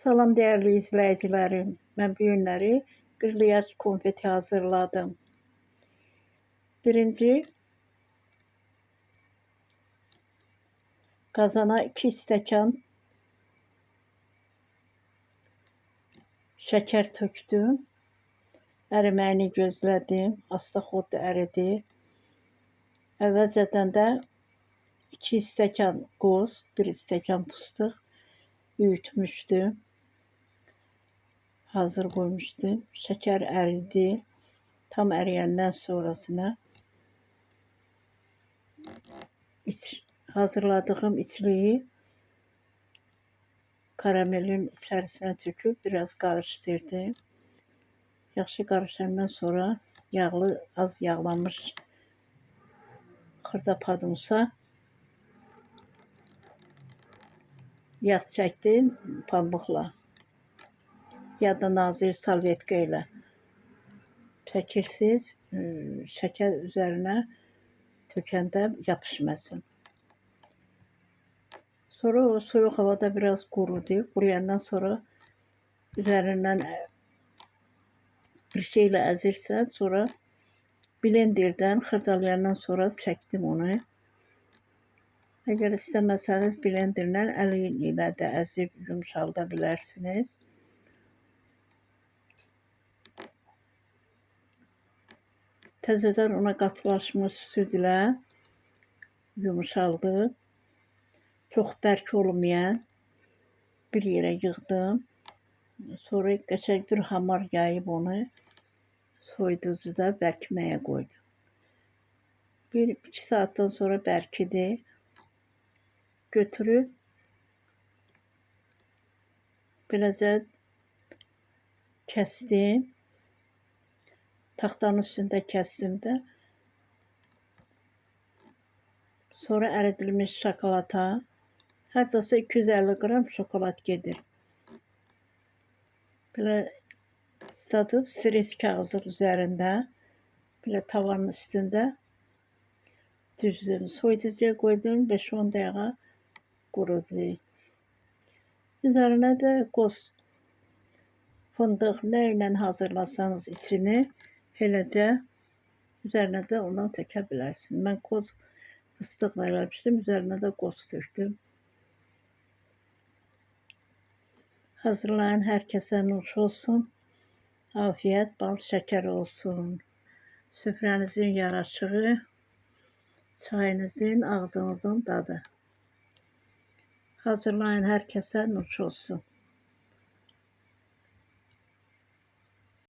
Salam değerli izleyicilerim. Ben bu günləri qırlıyaz konfeti hazırladım. Birinci qazana 2 stəkan şəkər tökdüm. Əriməyini gözlədim. Asta xodda əridi. Əvvəlcədən də 2 stəkan qoz, 1 stəkan fıstıq üyütmüşdüm. Hazır qoymuşdum. Şəkər əridi. Tam əriyəndən sonrasına hazırladığım içliyi karamelin içərisinə töküb biraz qarışdırdım. Yaxşı qarışandan sonra az yağlanmış xırda padumsa yağ çəkdim pambıqla ya da nazik salvetka ilə çəkirsiniz, şəkər üzərinə tökəndə yapışmasın. Sonra o soyuq havada biraz qurudu. Quruyandan sonra üzərindən bir şeylə əzirsən, sonra blenderdən xırdalayandan sonra çəkdim onu. Əgər istəməsəniz blenderlə əl ilə də əzib yumşalda bilərsiniz. Təzədən ona qatılaşmış südlə yumşaldı. Çox bərk olmayan bir yerə yığdım. Sonra qəşəng bir hamar yayıb onu soyuducuda bərkiməyə qoydum. 1-2 saatdan sonra bərkidi. Götürüb beləcə kəsdim. Taxtanın üstündə kəsdim də. Sonra əridilmiş şokolata, hərdasa 250 qram şokolad gedir. Belə ısladıb stres kağızın üzərində, belə tavanın üstündə düzdüm. Soyuducuya qoydum, 5-10 dəqiqə qurudu. Üzərinə də qoz, fındıq nə ilə hazırlasanız içini, eləcə üzərinə də ondan tökə bilərsiniz. Mən qoz fıstıqla eləmişdim, üzərinə də qoz tökdüm. Hazırlayan hər kəsə nuş olsun. Afiyet, bal şəkər olsun. Süfrənizin yaraşığı, çayınızın, ağzınızın dadı. Hazırlayan hər kəsə nuş olsun.